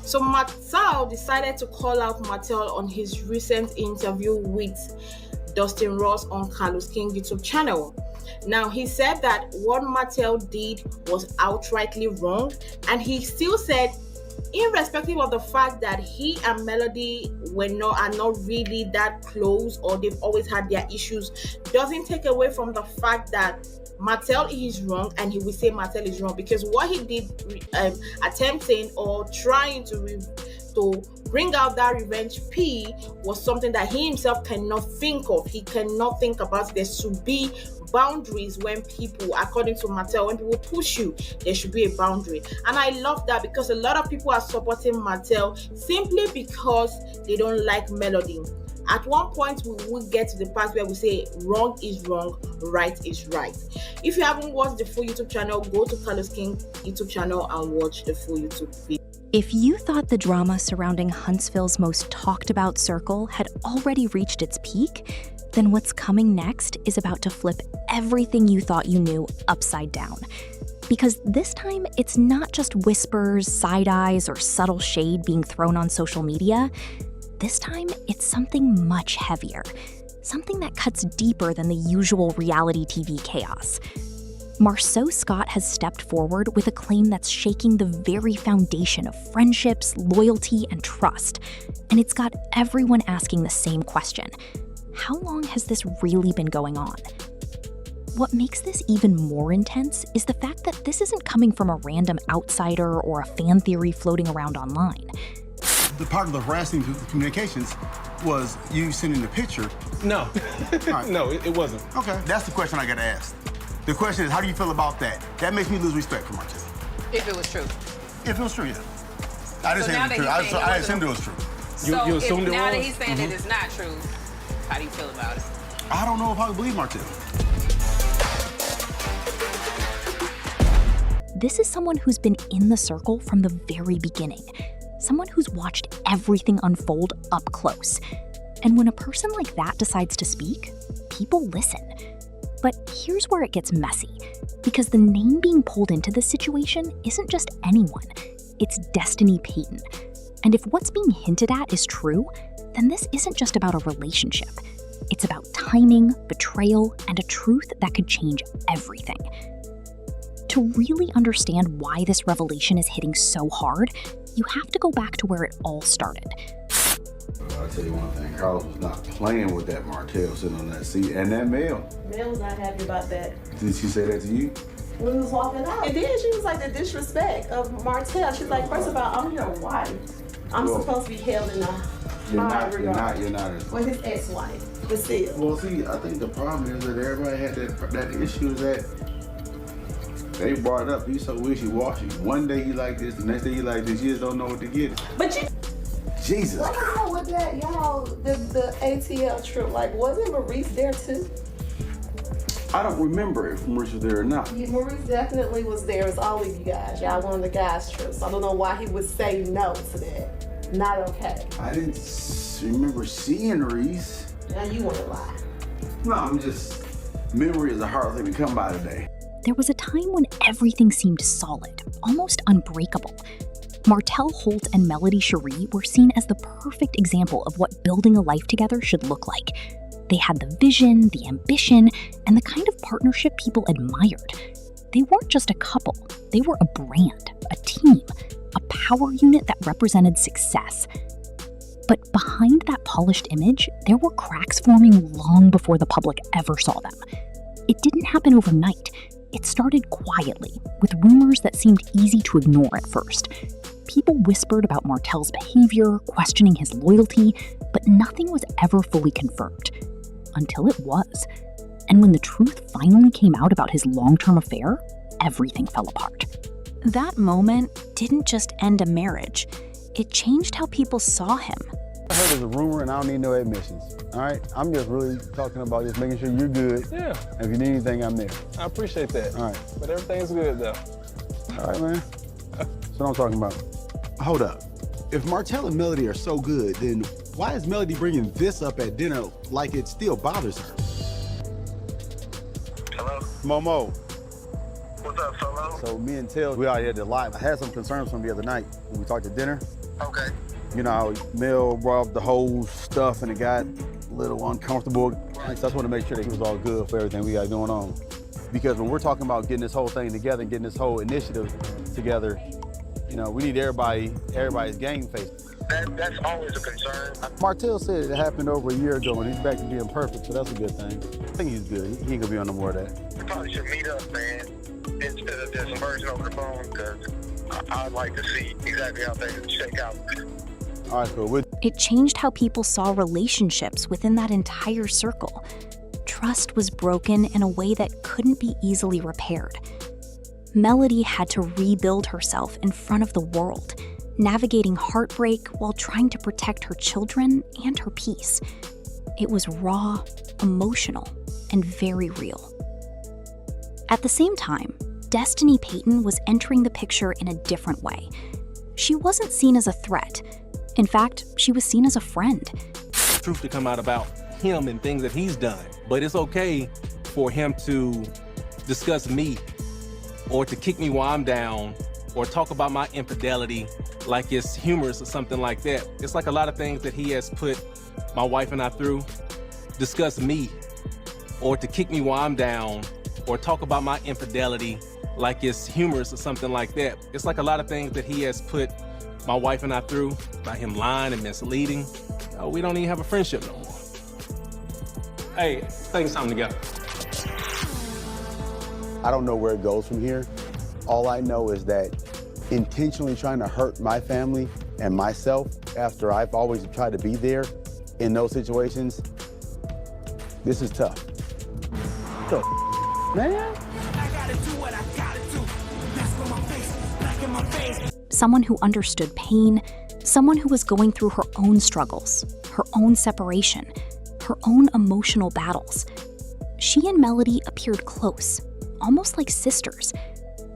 So Marsau decided to call out Martell on his recent interview with Dustin Ross on Carlos King YouTube channel. Now, he said that what Martell did was outrightly wrong, and he still said, irrespective of the fact that he and Melody are not really that close, or they've always had their issues, doesn't take away from the fact that Martell is wrong, and he will say Martell is wrong, because what he did, attempting or trying to bring out that revenge P, was something that he himself cannot think of. He cannot think about. There should be boundaries when people, according to Martell, when people push you, there should be a boundary. And I love that, because a lot of people are supporting Martell simply because they don't like Melody. At one point, we will get to the part where we say wrong is wrong, right is right. If you haven't watched the full YouTube channel, go to Carlos King YouTube channel and watch the full YouTube video. If you thought the drama surrounding Huntsville's most talked about circle had already reached its peak, then what's coming next is about to flip everything you thought you knew upside down. Because this time, it's not just whispers, side eyes, or subtle shade being thrown on social media. This time, it's something much heavier, something that cuts deeper than the usual reality TV chaos. Marsau Scott has stepped forward with a claim that's shaking the very foundation of friendships, loyalty, and trust. And it's got everyone asking the same question. How long has this really been going on? What makes this even more intense is the fact that this isn't coming from a random outsider or a fan theory floating around online. The part of the harassing communications was you sending the picture. No, Right. no, it wasn't. Okay, that's the question I gotta ask. The question is, how do you feel about that? That makes me lose respect for Martell. If it was true. If it was true, yeah. I didn't So say now it was that true. he's saying I it assumed it wasn't- was true. So You assumed it now was? that he's saying that it's not true, how do you feel about it? I don't know if I can believe Martell. This is someone who's been in the circle from the very beginning. Someone who's watched everything unfold up close. And when a person like that decides to speak, people listen. But here's where it gets messy, because the name being pulled into this situation isn't just anyone, it's Destiny Payton. And if what's being hinted at is true, then this isn't just about a relationship. It's about timing, betrayal, and a truth that could change everything. To really understand why this revelation is hitting so hard, you have to go back to where it all started. I'll tell you one thing, Carlos was not playing with that Martell sitting on that seat, and that Mel. Mel was not happy about that. Did she say that to you? When we was walking out. And then she was like, the disrespect of Martell. She's like, first of all, I'm your wife. I'm supposed to be held in a high regard. You're not. Well, his ex-wife, but still. Well, see, I think the problem is that everybody had that issue that they brought it up. He's so wishy-washy. One day he like this, the next day he like this. You just don't know what to get. But you... Jesus. What happened with that, y'all, the ATL trip? Like, wasn't Maurice there too? I don't remember if Maurice was there or not. Yeah, Maurice definitely was there. It's all of you guys. Y'all went on the guys' trips. I don't know why he would say no to that. Not okay. I didn't remember seeing Reese. Now you want to lie. No, I'm just, memory is a hard thing to come by today. There was a time when everything seemed solid, almost unbreakable. Martell Holt and Melody Cherie were seen as the perfect example of what building a life together should look like. They had the vision, the ambition, and the kind of partnership people admired. They weren't just a couple, they were a brand, a team, a power unit that represented success. But behind that polished image, there were cracks forming long before the public ever saw them. It didn't happen overnight. It started quietly, with rumors that seemed easy to ignore at first. People whispered about Martell's behavior, questioning his loyalty, but nothing was ever fully confirmed. Until it was. And when the truth finally came out about his long-term affair, everything fell apart. That moment didn't just end a marriage. It changed how people saw him. I heard there's a rumor and I don't need no admissions, all right? I'm just really talking about just making sure you're good. Yeah. And if you need anything, I'm there. I appreciate that. All right. But everything's good, though. All right, man. That's what I'm talking about. Hold up. If Martell and Melody are so good, then why is Melody bringing this up at dinner like it still bothers her? Hello? Momo, What's up, Solo? So me and Tell, we already had the lot. I had some concerns from the other night when we talked at dinner. Okay. You know how Mel brought up the whole stuff and it got a little uncomfortable. So I just want to make sure that he was all good for everything we got going on. Because when we're talking about getting this whole thing together and getting this whole initiative together, you know, we need everybody's game face. That's always a concern. Martell said it happened over a year ago and he's back to being perfect, so that's a good thing. I think he's good. He ain't gonna be on no more of that. We probably should meet up, man, instead of just conversing over the phone, because I'd like to see exactly how things shake out. All right, cool. It changed how people saw relationships within that entire circle. Trust was broken in a way that couldn't be easily repaired. Melody had to rebuild herself in front of the world, navigating heartbreak while trying to protect her children and her peace. It was raw, emotional, and very real. At the same time, Destiny Payton was entering the picture in a different way. She wasn't seen as a threat. In fact, she was seen as a friend. Truth to come out about him and things that he's done. But it's okay for him to discuss me or to kick me while I'm down or talk about my infidelity like it's humorous or something like that. It's like a lot of things that he has put my wife and I through. Discuss me or to kick me while I'm down or talk about my infidelity like it's humorous or something like that. It's like a lot of things that he has put my wife and I through by him lying and misleading. We don't even have a friendship no more. Hey, things come together. I don't know where it goes from here. All I know is that intentionally trying to hurt my family and myself after I've always tried to be there in those situations, this is tough. Man. Someone who understood pain, someone who was going through her own struggles, her own separation, her own emotional battles. She and Melody appeared close, almost like sisters.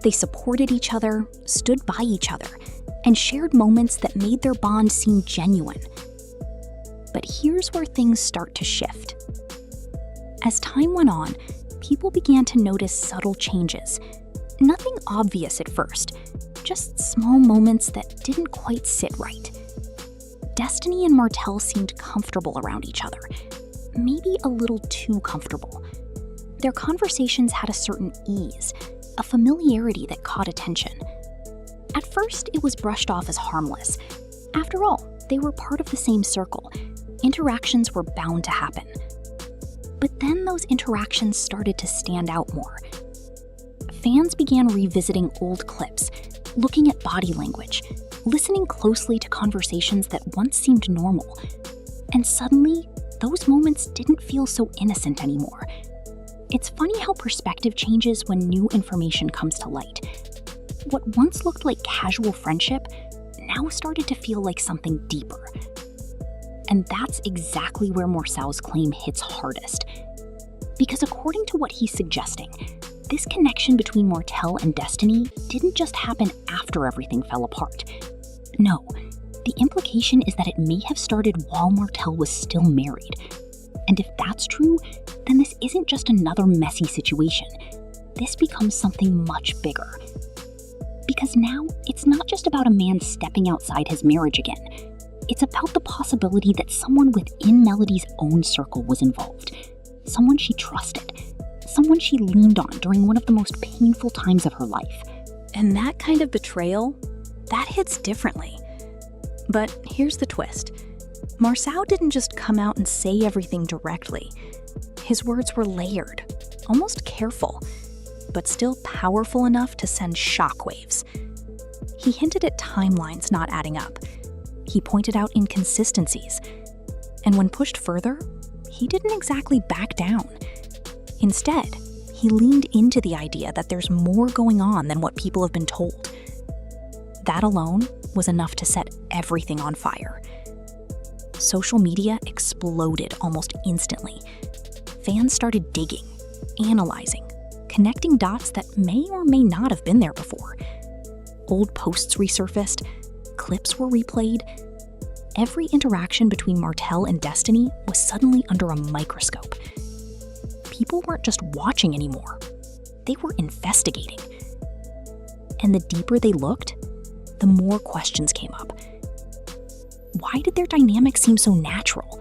They supported each other, stood by each other, and shared moments that made their bond seem genuine. But here's where things start to shift. As time went on, people began to notice subtle changes. Nothing obvious at first, just small moments that didn't quite sit right. Destiny and Martell seemed comfortable around each other, maybe a little too comfortable. Their conversations had a certain ease, a familiarity that caught attention. At first, it was brushed off as harmless. After all, they were part of the same circle. Interactions were bound to happen. But then those interactions started to stand out more. Fans began revisiting old clips, looking at body language, listening closely to conversations that once seemed normal. And suddenly, those moments didn't feel so innocent anymore. It's funny how perspective changes when new information comes to light. What once looked like casual friendship now started to feel like something deeper. And that's exactly where Marsau's claim hits hardest. Because according to what he's suggesting, this connection between Martell and Destiny didn't just happen after everything fell apart. No, the implication is that it may have started while Martell was still married. And if that's true, then this isn't just another messy situation. This becomes something much bigger. Because now, it's not just about a man stepping outside his marriage again. It's about the possibility that someone within Melody's own circle was involved. Someone she trusted. Someone she leaned on during one of the most painful times of her life. And that kind of betrayal, that hits differently. But here's the twist. Marsau didn't just come out and say everything directly. His words were layered, almost careful, but still powerful enough to send shockwaves. He hinted at timelines not adding up. He pointed out inconsistencies. And when pushed further, he didn't exactly back down. Instead, he leaned into the idea that there's more going on than what people have been told. That alone was enough to set everything on fire. Social media exploded almost instantly. Fans started digging, analyzing, connecting dots that may or may not have been there before. Old posts resurfaced, clips were replayed. Every interaction between Martell and Destiny was suddenly under a microscope. People weren't just watching anymore. They were investigating. And the deeper they looked, the more questions came up. Why did their dynamic seem so natural?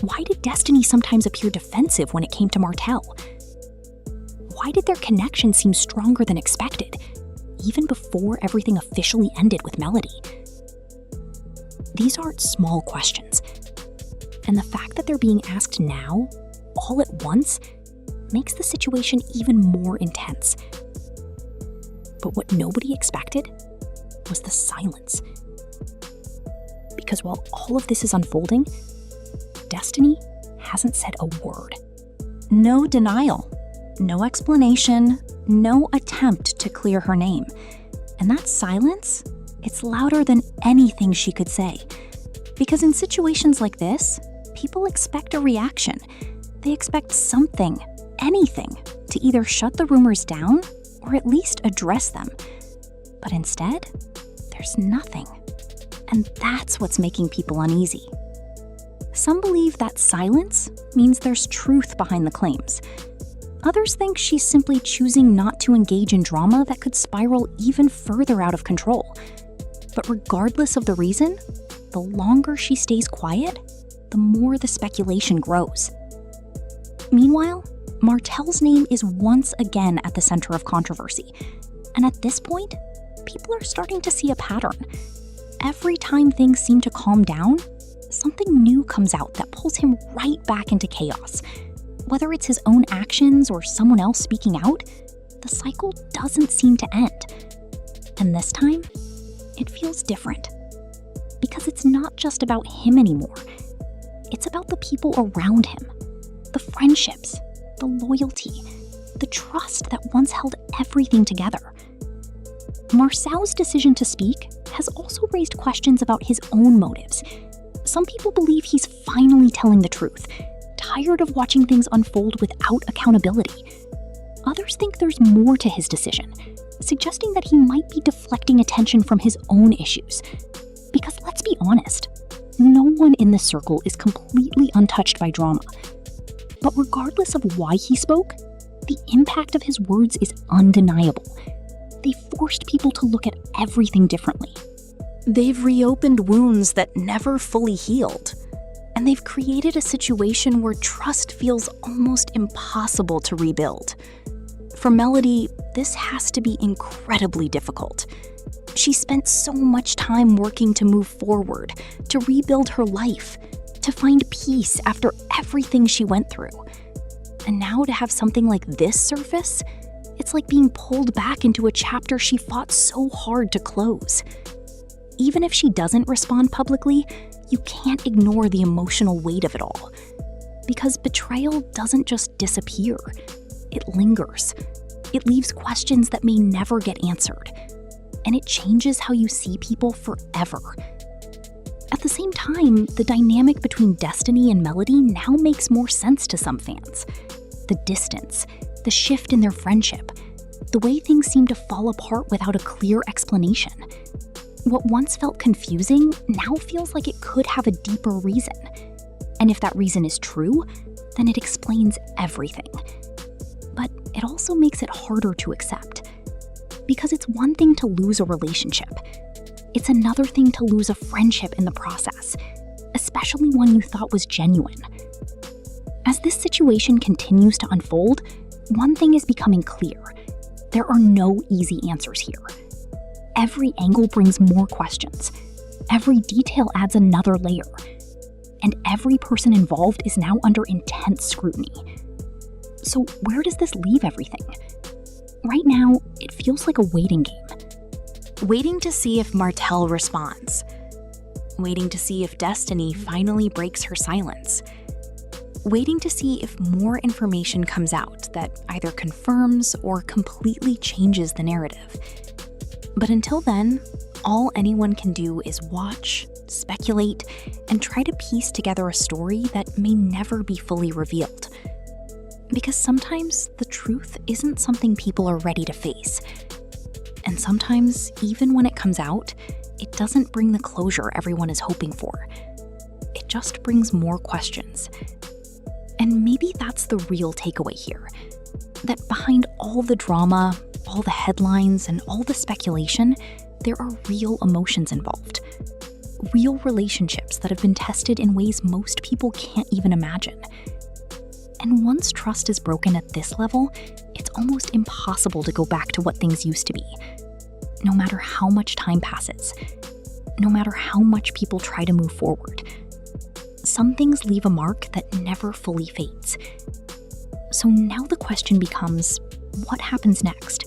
Why did Destiny sometimes appear defensive when it came to Martell? Why did their connection seem stronger than expected, even before everything officially ended with Melody? These aren't small questions, and the fact that they're being asked now, all at once, makes the situation even more intense. But what nobody expected was the silence. Because while all of this is unfolding, Destiny hasn't said a word. No denial, no explanation, no attempt to clear her name. And that silence, it's louder than anything she could say. Because in situations like this, people expect a reaction. They expect something, anything, to either shut the rumors down or at least address them. But instead, there's nothing. And that's what's making people uneasy. Some believe that silence means there's truth behind the claims. Others think she's simply choosing not to engage in drama that could spiral even further out of control. But regardless of the reason, the longer she stays quiet, the more the speculation grows. Meanwhile, Martell's name is once again at the center of controversy. And at this point, people are starting to see a pattern. Every time things seem to calm down, something new comes out that pulls him right back into chaos. Whether it's his own actions or someone else speaking out, the cycle doesn't seem to end. And this time, it feels different. Because it's not just about him anymore. It's about the people around him. The friendships, the loyalty, the trust that once held everything together. Marsau's decision to speak has also raised questions about his own motives. Some people believe he's finally telling the truth, tired of watching things unfold without accountability. Others think there's more to his decision, suggesting that he might be deflecting attention from his own issues. Because let's be honest, no one in this circle is completely untouched by drama. But regardless of why he spoke, the impact of his words is undeniable. They forced people to look at everything differently. They've reopened wounds that never fully healed. And they've created a situation where trust feels almost impossible to rebuild. For Melody, this has to be incredibly difficult. She spent so much time working to move forward, to rebuild her life, to find peace after everything she went through. And now to have something like this surface, it's like being pulled back into a chapter she fought so hard to close. Even if she doesn't respond publicly, you can't ignore the emotional weight of it all. Because betrayal doesn't just disappear, it lingers. It leaves questions that may never get answered. And it changes how you see people forever. At the same time, the dynamic between Destiny and Melody now makes more sense to some fans. The distance, the shift in their friendship, the way things seem to fall apart without a clear explanation. What once felt confusing now feels like it could have a deeper reason. And if that reason is true, then it explains everything. But it also makes it harder to accept. Because it's one thing to lose a relationship. It's another thing to lose a friendship in the process, especially one you thought was genuine. As this situation continues to unfold, one thing is becoming clear. There are no easy answers here. Every angle brings more questions. Every detail adds another layer. And every person involved is now under intense scrutiny. So where does this leave everything? Right now, it feels like a waiting game. Waiting to see if Martell responds. Waiting to see if Destiny finally breaks her silence. Waiting to see if more information comes out that either confirms or completely changes the narrative. But until then, all anyone can do is watch, speculate, and try to piece together a story that may never be fully revealed. Because sometimes the truth isn't something people are ready to face. And sometimes, even when it comes out, it doesn't bring the closure everyone is hoping for. It just brings more questions. And maybe that's the real takeaway here. That behind all the drama, all the headlines and all the speculation, there are real emotions involved. Real relationships that have been tested in ways most people can't even imagine. And once trust is broken at this level, it's almost impossible to go back to what things used to be. No matter how much time passes, no matter how much people try to move forward, some things leave a mark that never fully fades. So now the question becomes, what happens next?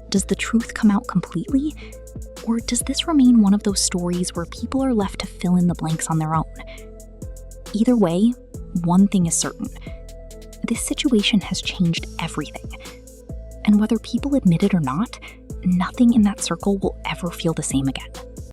Does the truth come out completely? Or does this remain one of those stories where people are left to fill in the blanks on their own? Either way, one thing is certain. This situation has changed everything. And whether people admit it or not, nothing in that circle will ever feel the same again.